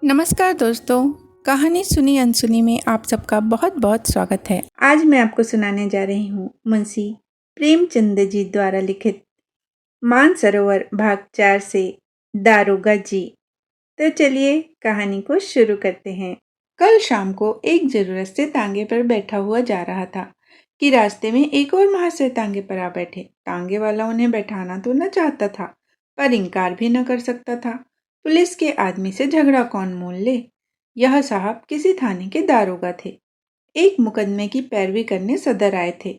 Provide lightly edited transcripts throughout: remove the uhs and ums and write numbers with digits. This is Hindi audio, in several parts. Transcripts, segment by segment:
नमस्कार दोस्तों, कहानी सुनी अनसुनी में आप सबका बहुत बहुत स्वागत है। आज मैं आपको सुनाने जा रही हूँ मुंशी प्रेमचंद जी द्वारा लिखित मानसरोवर भाग 4 से दारोगा जी। तो चलिए कहानी को शुरू करते हैं। कल शाम को एक जरूरत से तांगे पर बैठा हुआ जा रहा था कि रास्ते में एक और महाशय तांगे पर आ बैठे। तांगे वाला उन्हें बैठाना तो न चाहता था, पर इनकार भी न कर सकता था। पुलिस के आदमी से झगड़ा कौन मोल ले। यह साहब किसी थाने के दारोगा थे। एक मुकदमे की पैरवी करने सदर आए थे।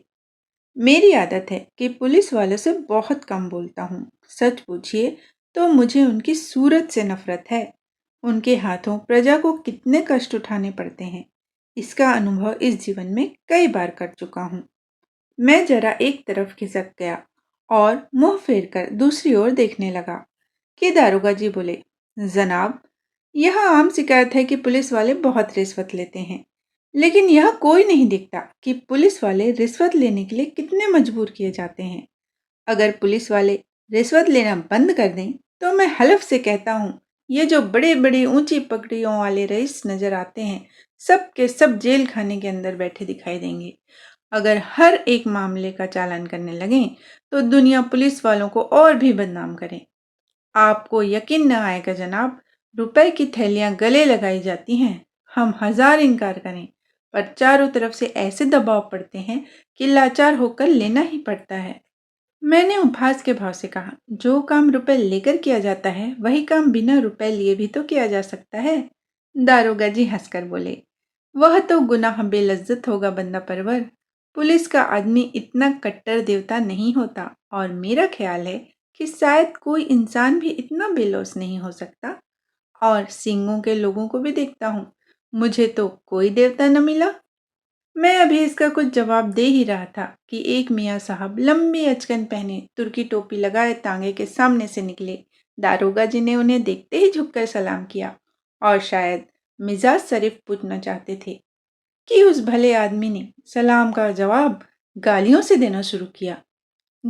मेरी आदत है कि पुलिस वालों से बहुत कम बोलता हूँ। सच पूछिए तो मुझे उनकी सूरत से नफरत है। उनके हाथों प्रजा को कितने कष्ट उठाने पड़ते हैं, इसका अनुभव इस जीवन में कई बार कर चुका हूँ। मैं जरा एक तरफ खिसक गया और मुंह फेर कर दूसरी ओर देखने लगा कि दारोगा जी बोले, जनाब, यह आम शिकायत है कि पुलिस वाले बहुत रिश्वत लेते हैं, लेकिन यह कोई नहीं देखता कि पुलिस वाले रिश्वत लेने के लिए कितने मजबूर किए जाते हैं। अगर पुलिस वाले रिश्वत लेना बंद कर दें तो मैं हलफ से कहता हूँ, ये जो बड़े बड़े ऊंची पगड़ियों वाले रईस नजर आते हैं, सब के सब जेल खाने के अंदर बैठे दिखाई देंगे। अगर हर एक मामले का चालान करने लगें तो दुनिया पुलिस वालों को और भी बदनाम करें। आपको यकीन न आएगा जनाब, रुपए की थैलियां गले लगाई जाती हैं। हम हजार इनकार करें, पर चारों तरफ से ऐसे दबाव पड़ते हैं कि लाचार होकर लेना ही पड़ता है। मैंने उपहास के भाव से कहा, जो काम रुपए लेकर किया जाता है वही काम बिना रुपए लिए भी तो किया जा सकता है। दारोगा जी हंसकर बोले, वह तो गुनाह बेलज्जत होगा बंदा परवर। पुलिस का आदमी इतना कट्टर देवता नहीं होता, और मेरा ख्याल है कि शायद कोई इंसान भी इतना बेलौस नहीं हो सकता। और सिंगों के लोगों को भी देखता हूँ, मुझे तो कोई देवता न मिला। मैं अभी इसका कुछ जवाब दे ही रहा था कि एक मियाँ साहब लंबी अचकन पहने, तुर्की टोपी लगाए तांगे के सामने से निकले। दारोगा जी ने उन्हें देखते ही झुककर सलाम किया और शायद मिजाज शरीफ पूछना चाहते थे कि उस भले आदमी ने सलाम का जवाब गालियों से देना शुरू किया।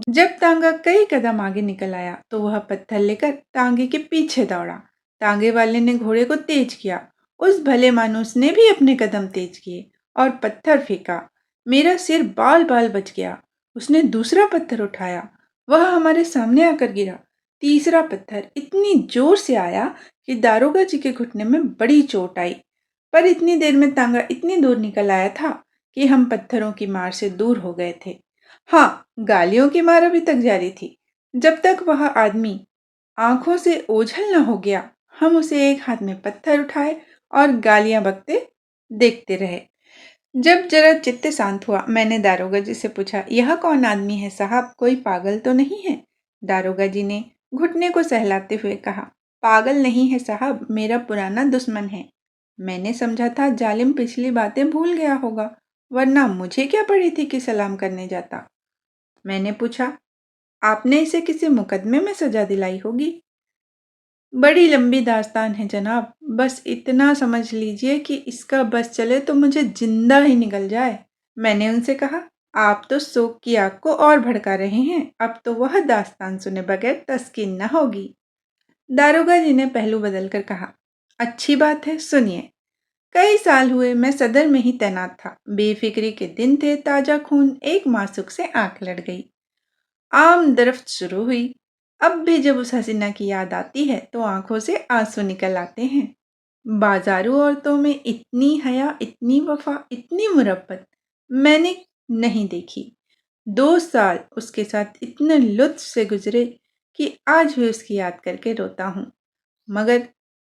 जब तांगा कई कदम आगे निकल आया तो वह पत्थर लेकर तांगे के पीछे दौड़ा। तांगे वाले ने घोड़े को तेज किया। उस भले मानुस ने भी अपने कदम तेज किए और पत्थर फेंका। मेरा सिर बाल बाल बच गया। उसने दूसरा पत्थर उठाया, वह हमारे सामने आकर गिरा। तीसरा पत्थर इतनी जोर से आया कि दारोगा जी के घुटने में बड़ी चोट आई। पर इतनी देर में तांगा इतनी दूर निकल आया था कि हम पत्थरों की मार से दूर हो गए थे। हाँ, गालियों की मार अभी तक जारी थी। जब तक वह आदमी आंखों से ओझल न हो गया, हम उसे एक हाथ में पत्थर उठाए और गालियां बकते देखते रहे। जब जरा चित्त शांत हुआ, मैंने दारोगा जी से पूछा, यह कौन आदमी है साहब, कोई पागल तो नहीं है? दारोगा जी ने घुटने को सहलाते हुए कहा, पागल नहीं है साहब, मेरा पुराना दुश्मन है। मैंने समझा था जालिम पिछली बातें भूल गया होगा, वरना मुझे क्या पड़ी थी कि सलाम करने जाता। मैंने पूछा, आपने इसे किसी मुकदमे में सजा दिलाई होगी? बड़ी लंबी दास्तान है जनाब, बस इतना समझ लीजिए कि इसका बस चले तो मुझे जिंदा ही निकल जाए। मैंने उनसे कहा, आप तो शोक की आग को और भड़का रहे हैं, अब तो वह दास्तान सुने बगैर तस्कीन न होगी। दारोगा जी ने पहलू बदल कर कहा, अच्छी बात है, सुनिए। कई साल हुए मैं सदर में ही तैनात था। बेफिक्री के दिन थे, ताजा खून एक मासूक से आंख लड़ गई। आम दरफ्त शुरू हुई। अब भी जब उस हसीना की याद आती है तो आंखों से आंसू निकल आते हैं। बाजारू औरतों में इतनी हया, इतनी वफा, इतनी मुरब्बत मैंने नहीं देखी। 2 साल उसके साथ इतने लुत्फ से गुजरे कि आज भी उसकी याद करके रोता हूँ। मगर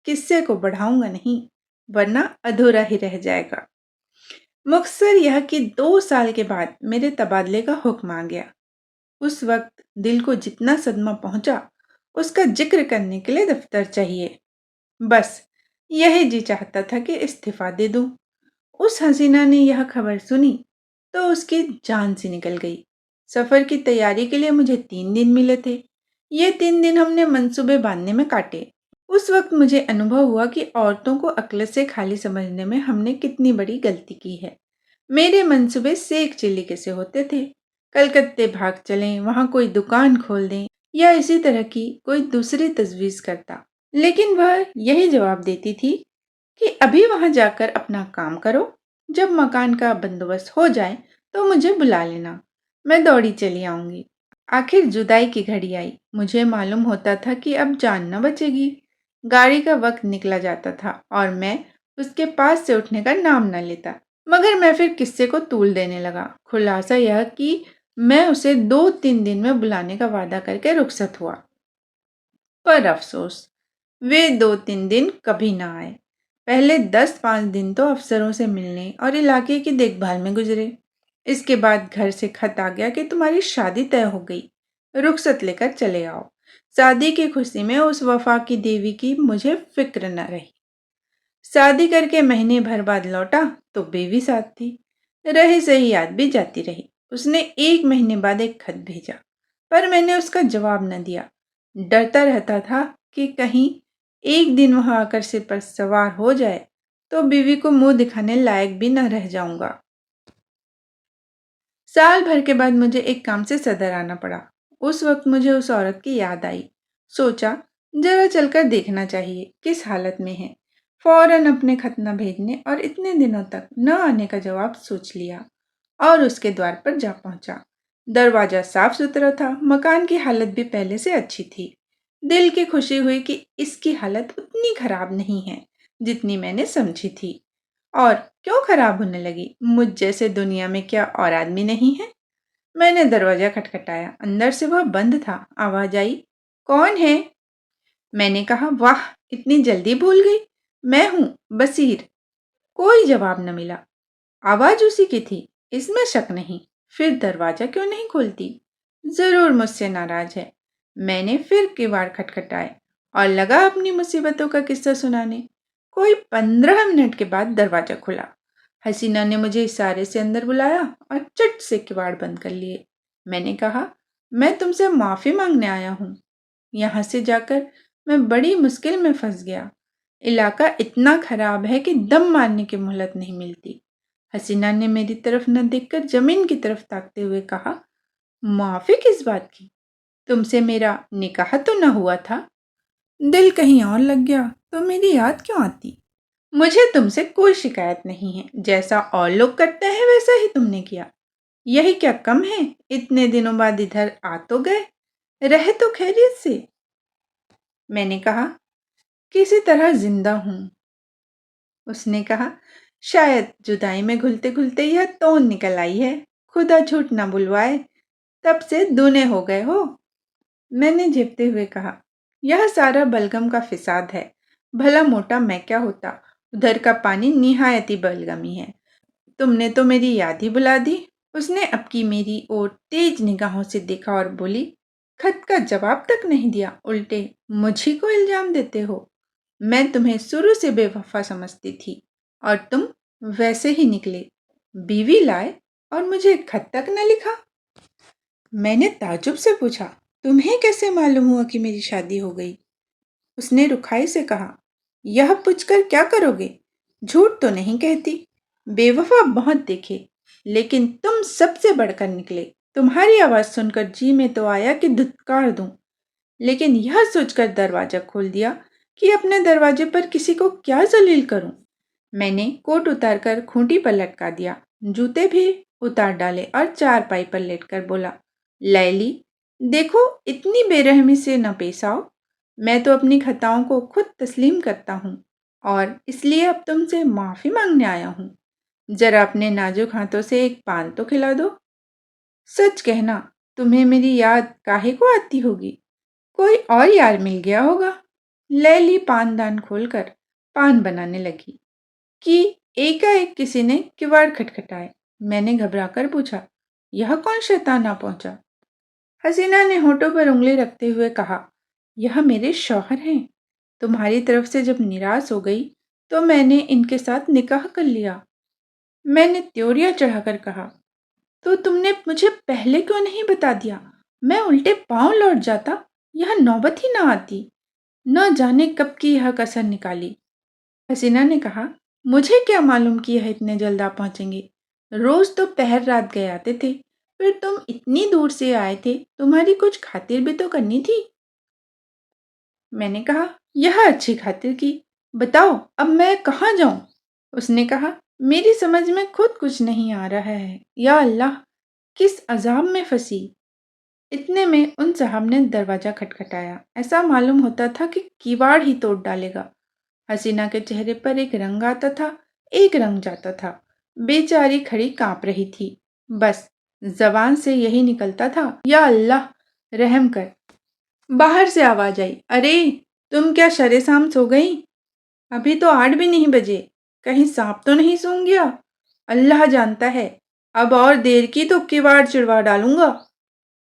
किस्से को बढ़ाऊंगा नहीं, वरना अधूरा ही रह जाएगा। मुख्तसर यह कि 2 साल के बाद मेरे तबादले का हुक्म आ गया। उस वक्त दिल को जितना सदमा पहुंचा, उसका जिक्र करने के लिए दफ्तर चाहिए। बस यही जी चाहता था कि इस्तीफा दे दूं। उस हसीना ने यह खबर सुनी तो उसकी जान सी निकल गई। सफर की तैयारी के लिए मुझे 3 दिन मिले थे। ये 3 दिन हमने मंसूबे बांधने में काटे। उस वक्त मुझे अनुभव हुआ कि औरतों को अक्ल से खाली समझने में हमने कितनी बड़ी गलती की है। मेरे मंसूबे सेक चिल्ली के से होते थे। कलकत्ते भाग चलें, वहां कोई दुकान खोल दें या इसी तरह की कोई दूसरी तजवीज करता, लेकिन वह यही जवाब देती थी कि अभी वहां जाकर अपना काम करो। जब मकान का बंदोबस्त हो जाए तो मुझे बुला लेना, मैं दौड़ी चली आऊंगी। आखिर जुदाई की घड़ी आई। मुझे मालूम होता था कि अब जान न बचेगी। गाड़ी का वक्त निकला जाता था और मैं उसके पास से उठने का नाम न लेता। मगर मैं फिर किस्से को तूल देने लगा। खुलासा यह कि मैं उसे 2-3 दिन में बुलाने का वादा करके रुखसत हुआ। पर अफसोस, वे 2-3 दिन कभी ना आए। पहले 10-5 दिन तो अफसरों से मिलने और इलाके की देखभाल में गुजरे। इसके बाद घर से खत आ गया कि तुम्हारी शादी तय हो गई, रुखसत लेकर चले आओ। शादी की खुशी में उस वफा की देवी की मुझे फिक्र न रही। शादी करके महीने भर बाद लौटा तो बेबी साथ थी। रही सही याद भी जाती रही। उसने 1 महीने बाद एक खत भेजा, पर मैंने उसका जवाब न दिया। डरता रहता था कि कहीं एक दिन वहां आकर सिर पर सवार हो जाए तो बीवी को मुंह दिखाने लायक भी न रह जाऊंगा। साल भर के बाद मुझे एक काम से सदर आना पड़ा। उस वक्त मुझे उस औरत की याद आई। सोचा जरा चलकर देखना चाहिए किस हालत में है। फौरन अपने खत न भेजने और इतने दिनों तक न आने का जवाब सोच लिया और उसके द्वार पर जा पहुंचा। दरवाजा साफ सुथरा था, मकान की हालत भी पहले से अच्छी थी। दिल की खुशी हुई कि इसकी हालत उतनी खराब नहीं है जितनी मैंने समझी थी। और क्यों खराब होने लगी? मुझ जैसे दुनिया में क्या और आदमी नहीं है? मैंने दरवाजा खटखटाया। अंदर से वह बंद था। आवाज आई, कौन है? मैंने कहा, वाह, इतनी जल्दी भूल गई। मैं हूं, बसीर। कोई जवाब न मिला। आवाज उसी की थी, इसमें शक नहीं। फिर दरवाजा क्यों नहीं खोलती? जरूर मुझसे नाराज है। मैंने फिर किवाड़ खटखटाए और लगा अपनी मुसीबतों का किस्सा सुनाने। कोई 15 मिनट के बाद दरवाजा खुला। हसीना ने मुझे इशारे से अंदर बुलाया और चट से किवाड़ बंद कर लिए। मैंने कहा, मैं तुमसे माफी मांगने आया हूँ। यहाँ से जाकर मैं बड़ी मुश्किल में फंस गया। इलाका इतना खराब है कि दम मारने की मोहलत नहीं मिलती। हसीना ने मेरी तरफ न देखकर जमीन की तरफ ताकते हुए कहा, माफी किस बात की? तुमसे मेरा निकाह तो न हुआ था? दिल कहीं और लग गया तो मेरी याद क्यों आती? मुझे तुमसे कोई शिकायत नहीं है। जैसा और लोग करते हैं वैसा ही तुमने किया। यही क्या कम है? इतने दिनों बाद इधर आ तो गए, रहे तो खैरियत से। मैंने कहा, किसी तरह जिंदा हूं। उसने कहा, शायद जुदाई में घुलते घुलते यह तोन निकल आई है। खुदा झूठ न बुलवाए, तब से दूने हो गए हो। मैंने झेपते हुए कहा, यह सारा बलगम का फिसाद है। भला मोटा मैं क्या होता? उधर का पानी निहायती बलगमी है। तुमने तो मेरी याद ही बुला दी। उसने अब की मेरी ओर तेज निगाहों से देखा और बोली, खत का जवाब तक नहीं दिया, उल्टे मुझी को इल्जाम देते हो। मैं तुम्हें शुरू से बेवफा समझती थी और तुम वैसे ही निकले। बीवी लाए और मुझे खत तक न लिखा। मैंने ताज्जुब से पूछा, तुम्हें कैसे मालूम हुआ कि मेरी शादी हो गई? उसने रुखाई से कहा, यह पूछकर क्या करोगे? झूठ तो नहीं कहती। बेवफा बहुत देखे, लेकिन तुम सबसे बढ़कर निकले। तुम्हारी आवाज सुनकर जी में तो आया कि धुतकार दूं, लेकिन यह सोचकर दरवाजा खोल दिया कि अपने दरवाजे पर किसी को क्या जलील करूं। मैंने कोट उतारकर खूंटी पर लटका दिया, जूते भी उतार डाले और चारपाई पर लेटकर बोला, लैली, देखो इतनी बेरहमी से न पेश आओ। मैं तो अपनी खताओं को खुद तस्लीम करता हूँ और इसलिए अब तुमसे माफी मांगने आया हूँ। जरा अपने नाजुक हाथों से एक पान तो खिला दो। सच कहना, तुम्हें मेरी याद काहे को आती होगी? कोई और यार मिल गया होगा। लैली पानदान खोलकर पान बनाने लगी कि एकाएक किसी ने किवाड़ खटखटाए। मैंने घबराकर पूछा, यह कौन शैतान आ पहुंचा? हसीना ने होठों पर उंगली रखते हुए कहा, यह मेरे शौहर हैं। तुम्हारी तरफ से जब निराश हो गई तो मैंने इनके साथ निकाह कर लिया। मैंने त्योरियां चढ़ाकर कहा, तो तुमने मुझे पहले क्यों नहीं बता दिया? मैं उल्टे पांव लौट जाता, यह नौबत ही ना आती। न जाने कब की यह कसर निकाली। हसीना ने कहा, मुझे क्या मालूम कि यह इतने जल्द आ पहुंचेंगे। रोज तो पहर रात गए आते थे, फिर तुम इतनी दूर से आए थे, तुम्हारी कुछ खातिर भी तो करनी थी। मैंने कहा, यह अच्छी खातिर की। बताओ अब मैं कहाँ जाऊं? उसने कहा, मेरी समझ में खुद कुछ नहीं आ रहा है। या अल्लाह, किस अजाब में फंसी। इतने में उन साहब ने दरवाजा खटखटाया। ऐसा मालूम होता था कि किवाड़ ही तोड़ डालेगा। हसीना के चेहरे पर एक रंग आता था, एक रंग जाता था। बेचारी खड़ी कांप रही थी। बस जबान से यही निकलता था, या अल्लाह रहम कर। बाहर से आवाज आई, अरे तुम क्या शरेशाम सो गई? अभी तो 8 भी नहीं बजे। कहीं सांप तो नहीं सूंघ गया? अल्लाह जानता है, अब और देर की तो किवाड़ चिड़वा डालूंगा।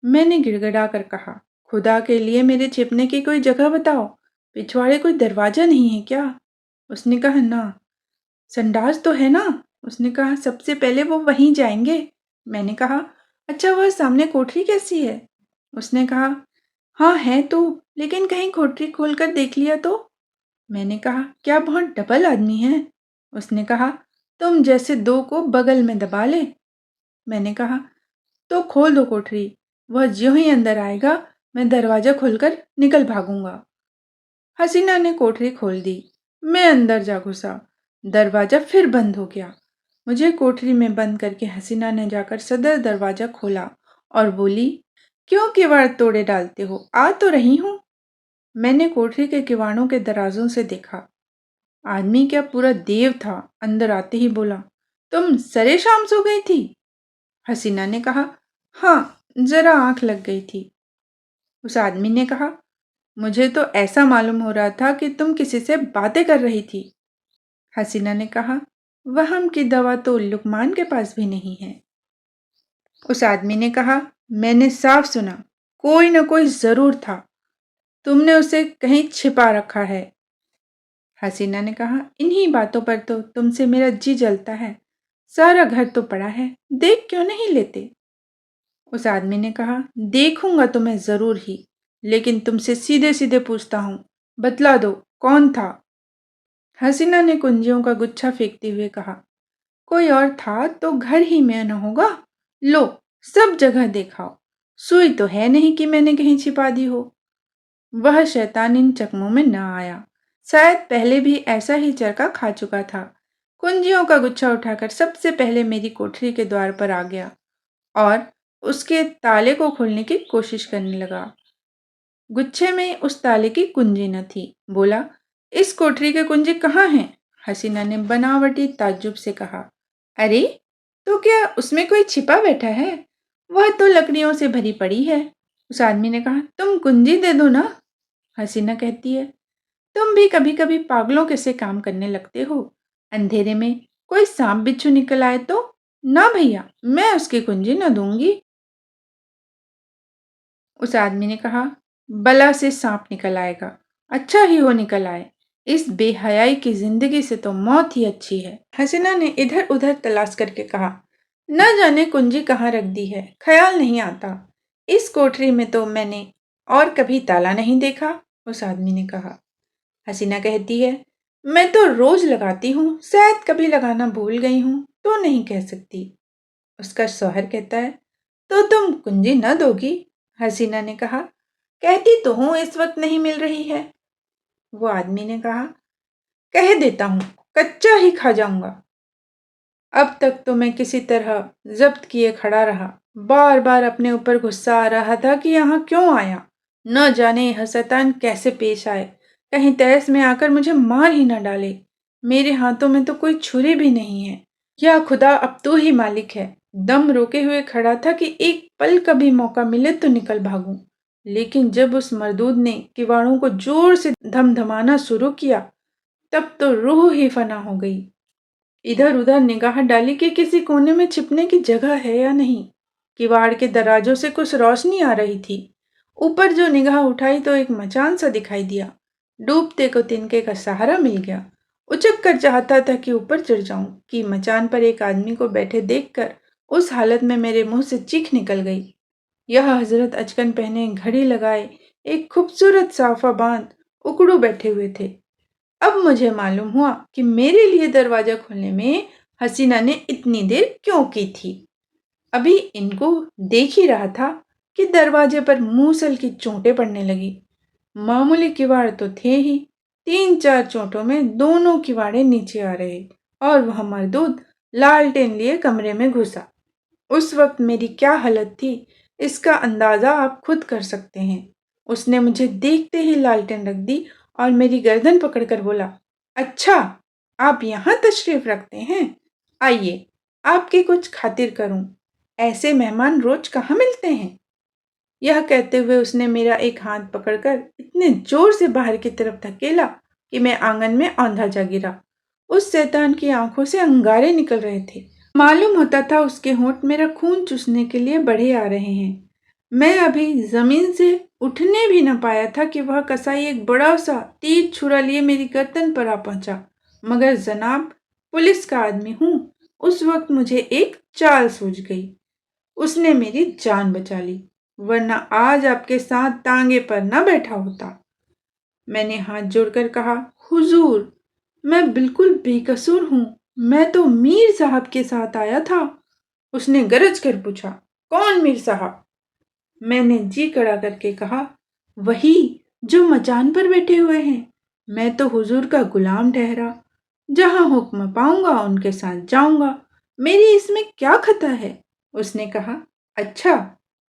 मैंने गिड़गिड़ा कर कहा, खुदा के लिए मेरे छिपने की कोई जगह बताओ। पिछवाड़े कोई दरवाजा नहीं है क्या? उसने कहा, ना। संडास तो है ना? उसने कहा, सबसे पहले वो वहीं जाएंगे। मैंने कहा, अच्छा वह सामने कोठरी कैसी है? उसने कहा, हाँ है तो, लेकिन कहीं कोठरी खोलकर देख लिया तो? मैंने कहा, क्या बहुत डबल आदमी है? उसने कहा, तुम जैसे दो को बगल में दबा ले। मैंने कहा, तो खोल दो कोठरी। वह ज्यों ही अंदर आएगा, मैं दरवाजा खोलकर निकल भागूंगा। हसीना ने कोठरी खोल दी। मैं अंदर जा घुसा। दरवाजा फिर बंद हो गया। मुझे कोठरी में बंद करके हसीना ने जाकर सदर दरवाजा खोला और बोली, क्यों किवाड़ तोड़े डालते हो? आ तो रही हूं। मैंने कोठरी के किवाड़ों के दराजों से देखा। आदमी क्या पूरा देव था। अंदर आते ही बोला, तुम सरे शाम सो गई थी? हसीना ने कहा, हाँ, जरा आंख लग गई थी। उस आदमी ने कहा, मुझे तो ऐसा मालूम हो रहा था कि तुम किसी से बातें कर रही थी। हसीना ने कहा, वहम की दवा तो लुकमान के पास भी नहीं है। उस आदमी ने कहा, मैंने साफ सुना, कोई न कोई जरूर था। तुमने उसे कहीं छिपा रखा है। हसीना ने कहा, इन्हीं बातों पर तो तुमसे मेरा जी जलता है। सारा घर तो पड़ा है, देख क्यों नहीं लेते? उस आदमी ने कहा, देखूंगा तो मैं जरूर ही, लेकिन तुमसे सीधे सीधे पूछता हूं, बतला दो कौन था? हसीना ने कुंजियों का गुच्छा फेंकते हुए कहा, कोई और था तो घर ही में न होगा। लो, सब जगह देखाओ। सुई तो है नहीं कि मैंने कहीं छिपा दी हो। वह शैतान इन चकमों में न आया। शायद पहले भी ऐसा ही चरका खा चुका था। कुंजियों का गुच्छा उठाकर सबसे पहले मेरी कोठरी के द्वार पर आ गया और उसके ताले को खोलने की कोशिश करने लगा। गुच्छे में उस ताले की कुंजी न थी। बोला, इस कोठरी के कुंजी कहाँ हैं? हसीना ने बनावटी ताज्जुब से कहा, अरे तो क्या उसमें कोई छिपा बैठा है? वह तो लकड़ियों से भरी पड़ी है। उस आदमी ने कहा, तुम कुंजी दे दो ना। हसीना कहती है, तुम भी कभी कभी पागलों के से काम करने लगते हो। अंधेरे में कोई सांप बिच्छू निकल आए तो? ना भैया, मैं उसकी कुंजी न दूंगी। उस आदमी ने कहा, बला से सांप निकल आएगा, अच्छा ही हो निकल आए। इस बेहयाई की जिंदगी से तो मौत ही अच्छी है। हसीना ने इधर उधर तलाश करके कहा, न जाने कुंजी कहाँ रख दी है, ख्याल नहीं आता। इस कोठरी में तो मैंने और कभी ताला नहीं देखा। उस आदमी ने कहा। हसीना कहती है, मैं तो रोज लगाती हूँ, शायद कभी लगाना भूल गई हूँ तो नहीं कह सकती। उसका शौहर कहता है, तो तुम कुंजी न दोगी? हसीना ने कहा, कहती तो हूँ इस वक्त नहीं मिल रही है। वो आदमी ने कहा, कह देता हूँ, कच्चा ही खा जाऊंगा। अब तक तो मैं किसी तरह जब्त किए खड़ा रहा। बार बार अपने ऊपर गुस्सा आ रहा था कि यहाँ क्यों आया। न जाने यह शैतान कैसे पेश आए, कहीं तैस में आकर मुझे मार ही न डाले। मेरे हाथों में तो कोई छुरी भी नहीं है। या खुदा, अब तू ही मालिक है। दम रोके हुए खड़ा था कि एक पल का भी मौका मिले तो निकल भागूं। लेकिन जब उस मर्दूद ने किवाड़ों को जोर से धमधमाना शुरू किया, तब तो रूह ही फना हो गई। इधर उधर निगाह डाली कि किसी कोने में छिपने की जगह है या नहीं। किवाड़ के दरवाजों से कुछ रोशनी आ रही थी। ऊपर जो निगाह उठाई तो एक मचान सा दिखाई दिया। डूबते को तिनके का सहारा मिल गया। उचक कर चाहता था कि ऊपर चढ़ जाऊं कि मचान पर एक आदमी को बैठे देखकर उस हालत में मेरे मुंह से चीख निकल गई। यह हजरत अचकन पहने, घड़ी लगाए, एक खूबसूरत साफा बांध उकड़ू बैठे हुए थे। अब मुझे मालूम हुआ कि मेरे लिए दरवाजा खोलने में हसीना ने इतनी देर क्यों की थी। अभी इनको देख ही रहा था कि दरवाजे पर मूसल की चोटें पड़ने लगी। मामूली किवाड़ तो थे ही, 3-4 चोटों में दोनों किवाड़े नीचे आ रहे और वह मरदूद लालटेन लिए कमरे में घुसा। उस वक्त मेरी क्या हालत थी, इसका अंदाजा आप खुद कर सकते हैं। उसने मुझे देखते ही लालटेन रख दी और मेरी गर्दन पकड़कर बोला, अच्छा, आप यहाँ तशरीफ रखते हैं? आइए, आपकी कुछ खातिर करूं। ऐसे मेहमान रोज कहाँ मिलते हैं? यह कहते हुए उसने मेरा एक हाथ पकड़कर इतने जोर से बाहर की तरफ धकेला कि मैं आंगन में औंधा जा गिरा। उस शैतान की आंखों से अंगारे निकल रहे थे। मालूम होता था उसके होंठ मेरा खून चूसने के लिए बढ़े आ रहे हैं। मैं अभी जमीन से उठने भी न पाया था कि वह कसाई एक बड़ा सा तीर छुरा लिए मेरी गर्दन पर आ पहुंचा। मगर जनाब, पुलिस का आदमी हूं, उस वक्त मुझे एक चाल सूझ गई। उसने मेरी जान बचा ली, वरना आज आपके साथ टांगे पर न बैठा होता। मैंने हाथ जोड़कर कहा, हुजूर, मैं बिल्कुल बेकसूर हूँ। मैं तो मीर साहब के साथ आया था। उसने गरज कर पूछा, कौन मीर साहब? मैंने जी कड़ा करके कहा, वही जो मचान पर बैठे हुए हैं। मैं तो हुजूर का गुलाम ठहरा, जहां हुक्म पाऊंगा उनके साथ जाऊंगा। मेरी इसमें क्या खता है? उसने कहा, अच्छा,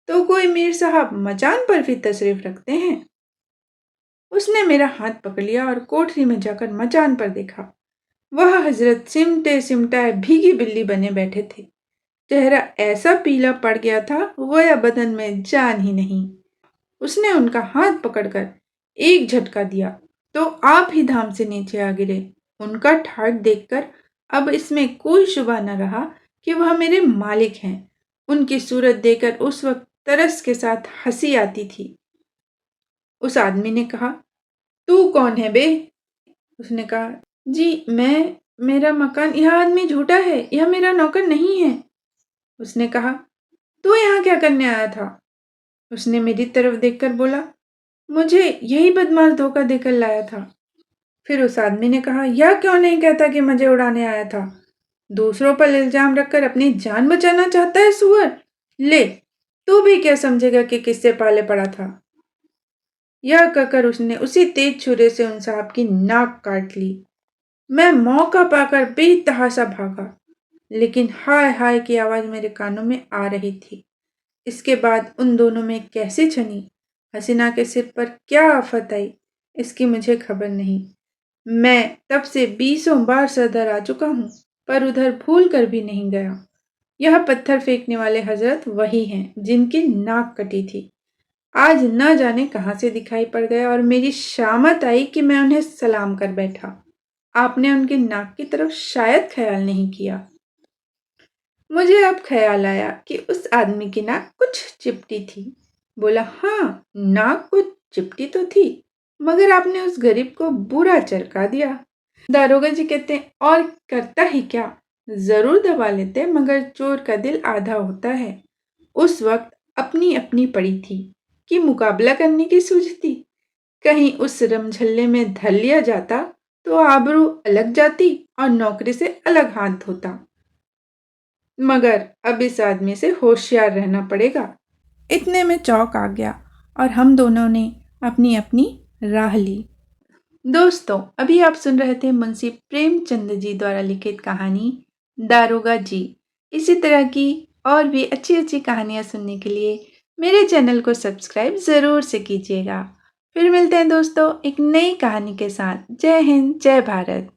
तो कोई मीर साहब मचान पर भी तशरीफ रखते हैं? उसने मेरा हाथ पकड़ लिया और कोठरी में जाकर मचान पर देखा। वह हजरत सिमटे सिमटाए भीगी बिल्ली बने बैठे थे। चेहरा ऐसा पीला पड़ गया था, गोया बदन में जान ही नहीं। उसने उनका हाथ पकड़कर एक झटका दिया तो आप ही धाम से नीचे आ गिरे। उनका ठाठ देखकर अब इसमें कोई शुबा न रहा कि वह मेरे मालिक हैं। उनकी सूरत देखकर उस वक्त तरस के साथ हंसी आती थी। उस आदमी ने कहा, तू कौन है बे? उसने कहा, जी मेरा मकान, यह आदमी झूठा है, यह मेरा नौकर नहीं है। उसने कहा, तू यहाँ क्या करने आया था? उसने मेरी तरफ देखकर बोला, मुझे यही बदमाश धोखा देकर लाया था। फिर उस आदमी ने कहा, यह क्यों नहीं कहता कि मुझे उड़ाने आया था? दूसरों पर इल्जाम रखकर अपनी जान बचाना चाहता है सुअर। ले, तू भी क्या समझेगा कि किससे पाले पड़ा था? यह कहकर उसने उसी तेज छुरे से उन साहब की नाक काट ली। मैं मौका पाकर बेतहाशा भागा, लेकिन हाय हाय की आवाज मेरे कानों में आ रही थी। इसके बाद उन दोनों में कैसे छनी, हसीना के सिर पर क्या आफत आई, इसकी मुझे खबर नहीं। मैं तब से 20 बार सदर आ चुका हूँ, पर उधर भूल कर भी नहीं गया। यह पत्थर फेंकने वाले हजरत वही हैं जिनकी नाक कटी थी। आज न जाने कहां से दिखाई पड़ गया और मेरी शामत आई कि मैं उन्हें सलाम कर बैठा। आपने उनकी नाक की तरफ शायद ख्याल नहीं किया। मुझे अब ख्याल आया कि उस आदमी की नाक कुछ चिपटी थी। बोला, हाँ, नाक कुछ चिपटी तो थी, मगर आपने उस गरीब को बुरा चरका दिया। दारोगा जी कहते हैं, और करता ही क्या, जरूर दबा लेते, मगर चोर का दिल आधा होता है। उस वक्त अपनी अपनी पड़ी थी कि मुकाबला करने की सूझती। कहीं उस रमझल्ले में धर लिया जाता तो आबरू अलग जाती और नौकरी से अलग हाथ होता। मगर अब इस आदमी से होशियार रहना पड़ेगा। इतने में चौक आ गया और हम दोनों ने अपनी अपनी राह ली। दोस्तों, अभी आप सुन रहे थे मुंशी प्रेमचंद जी द्वारा लिखित कहानी दारोगा जी। इसी तरह की और भी अच्छी अच्छी कहानियाँ सुनने के लिए मेरे चैनल को सब्सक्राइब ज़रूर से कीजिएगा। फिर मिलते हैं दोस्तों एक नई कहानी के साथ। जय हिंद, जय भारत।